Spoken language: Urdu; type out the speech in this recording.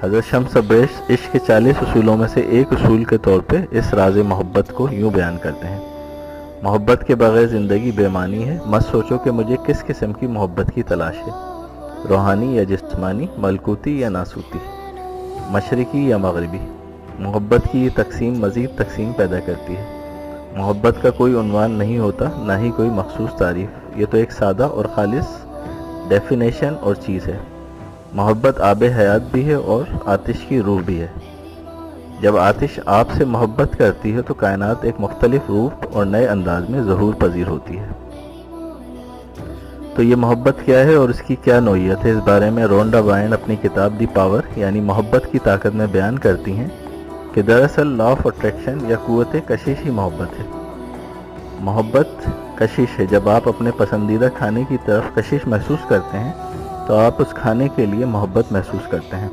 حضرت شمس تبریز عشق کے 40 اصولوں میں سے ایک اصول کے طور پہ اس راز محبت کو یوں بیان کرتے ہیں: محبت کے بغیر زندگی بے معنی ہے۔ مت سوچو کہ مجھے کس قسم کی محبت کی تلاش ہے، روحانی یا جسمانی، ملکوتی یا ناسوتی، مشرقی یا مغربی۔ محبت کی یہ تقسیم مزید تقسیم پیدا کرتی ہے۔ محبت کا کوئی عنوان نہیں ہوتا، نہ ہی کوئی مخصوص تعریف، یہ تو ایک سادہ اور خالص ڈیفینیشن اور چیز ہے۔ محبت آب حیات بھی ہے اور آتش کی روح بھی ہے۔ جب آتش آپ سے محبت کرتی ہے تو کائنات ایک مختلف روپ اور نئے انداز میں ظہور پذیر ہوتی ہے۔ تو یہ محبت کیا ہے اور اس کی کیا نوعیت ہے، اس بارے میں رونڈا بائرن اپنی کتاب دی پاور یعنی محبت کی طاقت میں بیان کرتی ہیں کہ دراصل لا آف اٹریکشن یا قوت کشش ہی محبت ہے۔ محبت کشش ہے۔ جب آپ اپنے پسندیدہ کھانے کی طرف کشش محسوس کرتے ہیں تو آپ اس کھانے کے لیے محبت محسوس کرتے ہیں۔